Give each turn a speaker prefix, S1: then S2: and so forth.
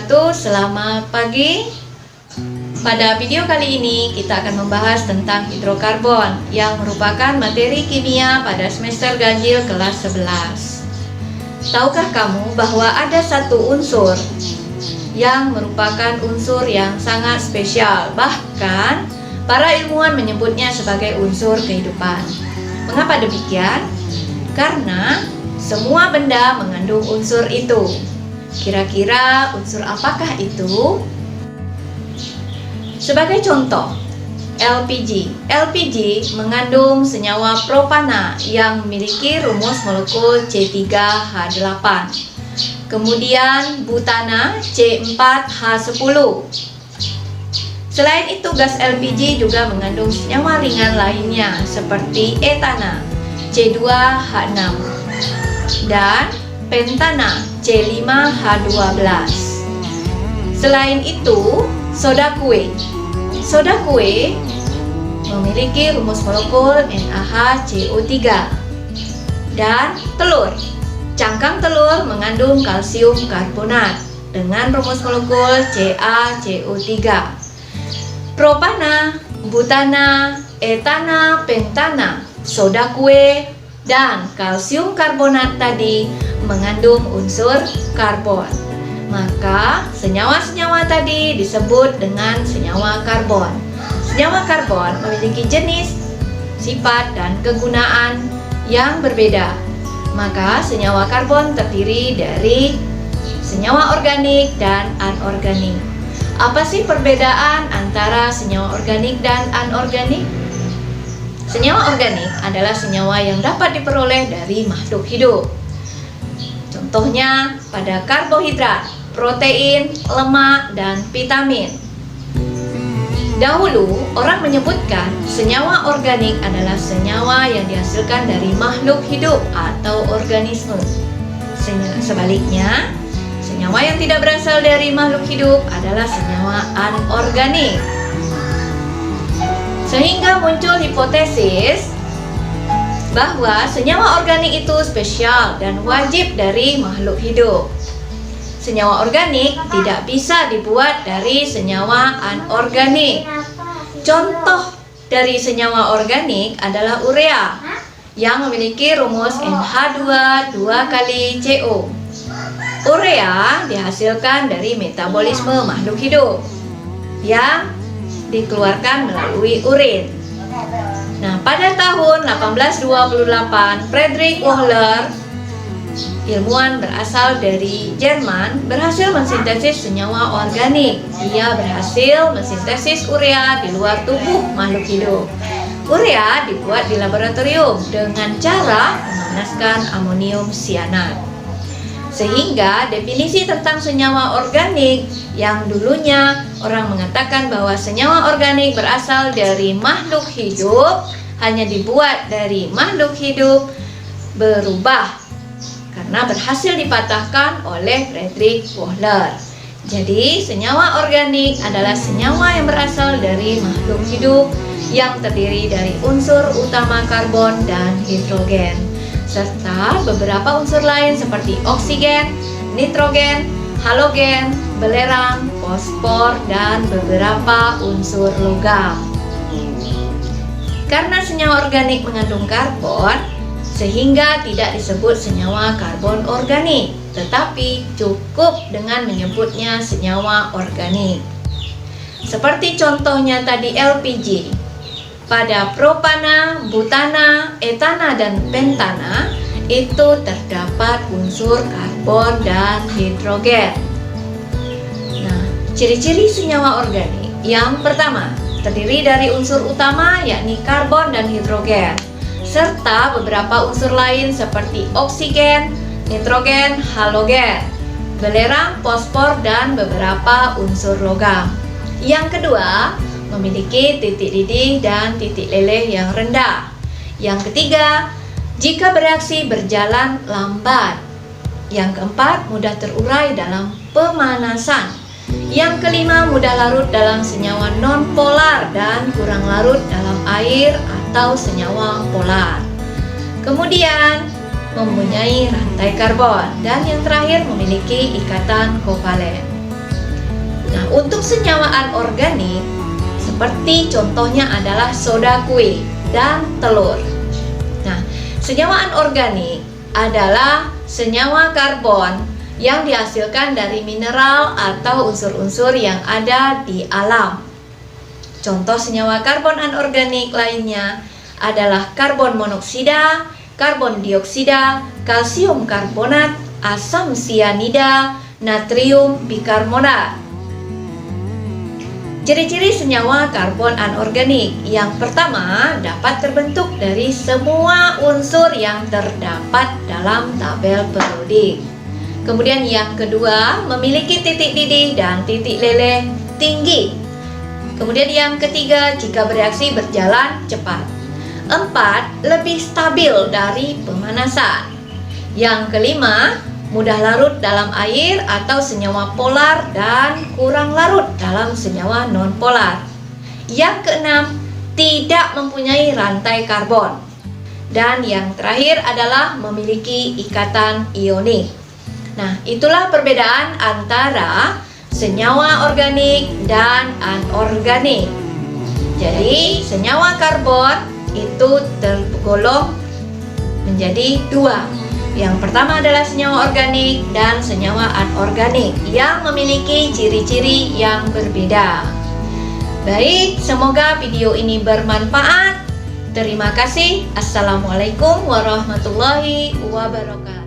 S1: wabarakatuh. Selamat pagi. Pada video kali ini kita akan membahas tentang hidrokarbon yang merupakan materi kimia pada semester ganjil kelas 11. Tahukah kamu bahwa ada satu unsur yang merupakan unsur yang sangat spesial, bahkan para ilmuwan menyebutnya sebagai unsur kehidupan. Mengapa demikian? Karena semua benda mengandung unsur itu. Kira-kira unsur apakah itu? Sebagai contoh, LPG. LPG mengandung senyawa propana yang memiliki rumus molekul C3H8. Kemudian butana C4H10. Selain itu, gas LPG juga mengandung senyawa ringan lainnya seperti etana C2H6 dan pentana C5H12. Selain itu, soda kue. Soda kue memiliki rumus molekul NaHCO3. Dan telur. Cangkang telur mengandung kalsium karbonat dengan rumus molekul CaCO3. Propana, butana, etana, pentana, soda kue, dan kalsium karbonat tadi mengandung unsur karbon. Maka senyawa-senyawa tadi disebut dengan senyawa karbon. Senyawa karbon memiliki jenis, sifat, dan kegunaan yang berbeda. Maka senyawa karbon terdiri dari senyawa organik dan anorganik. Apa sih perbedaan antara senyawa organik dan anorganik? Senyawa organik adalah senyawa yang dapat diperoleh dari makhluk hidup. Contohnya pada karbohidrat, protein, lemak, dan vitamin. Dahulu, orang menyebutkan senyawa organik adalah senyawa yang dihasilkan dari makhluk hidup atau organisme. Sebaliknya, senyawa yang tidak berasal dari makhluk hidup adalah senyawa anorganik. Sehingga muncul hipotesis bahwa senyawa organik itu spesial dan wajib dari makhluk hidup. Senyawa organik tidak bisa dibuat dari senyawa anorganik. Contoh dari senyawa organik adalah urea yang memiliki rumus NH2 2 kali CO. Urea dihasilkan dari metabolisme makhluk hidup yang dikeluarkan melalui urin. Nah, pada tahun 1828, Friedrich Wöhler, ilmuwan berasal dari Jerman, berhasil mensintesis senyawa organik. Ia berhasil mensintesis urea di luar tubuh makhluk hidup. Urea dibuat di laboratorium dengan cara memanaskan amonium sianat. Sehingga definisi tentang senyawa organik yang dulunya orang mengatakan bahwa senyawa organik berasal dari makhluk hidup, hanya dibuat dari makhluk hidup, berubah karena berhasil dipatahkan oleh Friedrich Wöhler. Jadi senyawa organik adalah senyawa yang berasal dari makhluk hidup yang terdiri dari unsur utama karbon dan hidrogen, serta beberapa unsur lain seperti oksigen, nitrogen, halogen, belerang, fosfor, dan beberapa unsur logam. Karena senyawa organik mengandung karbon, sehingga tidak disebut senyawa karbon organik, tetapi cukup dengan menyebutnya senyawa organik. Seperti contohnya tadi LPG. Pada propana, butana, etana, dan pentana itu terdapat unsur karbon dan hidrogen. Nah, ciri-ciri senyawa organik yang pertama, terdiri dari unsur utama yakni karbon dan hidrogen, serta beberapa unsur lain seperti oksigen, nitrogen, halogen, belerang, fosfor, dan beberapa unsur logam. Yang kedua, memiliki titik didih dan titik leleh yang rendah. Yang ketiga, jika bereaksi berjalan lambat. Yang keempat, mudah terurai dalam pemanasan. Yang kelima, mudah larut dalam senyawa non-polar dan kurang larut dalam air atau senyawa polar. Kemudian, mempunyai rantai karbon. Dan yang terakhir, memiliki ikatan kovalen. Nah, untuk senyawa anorganik seperti contohnya adalah soda kue dan telur. Nah, senyawa anorganik adalah senyawa karbon yang dihasilkan dari mineral atau unsur-unsur yang ada di alam. Contoh senyawa karbon anorganik lainnya adalah karbon monoksida, karbon dioksida, kalsium karbonat, asam sianida, natrium bikarbonat. Ciri-ciri senyawa karbon anorganik. Yang pertama, dapat terbentuk dari semua unsur yang terdapat dalam tabel periodik. Kemudian yang kedua, memiliki titik didih dan titik leleh tinggi. Kemudian yang ketiga, jika bereaksi berjalan cepat. 4. Lebih stabil dari pemanasan. Yang kelima, mudah larut dalam air atau senyawa polar dan kurang larut dalam senyawa non-polar. Yang keenam, tidak mempunyai rantai karbon. Dan yang terakhir adalah memiliki ikatan ionik. Nah, itulah perbedaan antara senyawa organik dan anorganik. Jadi, senyawa karbon itu tergolong menjadi dua. Yang pertama adalah senyawa organik dan senyawa anorganik yang memiliki ciri-ciri yang berbeda. Baik, semoga video ini bermanfaat. Terima kasih. Assalamualaikum warahmatullahi wabarakatuh.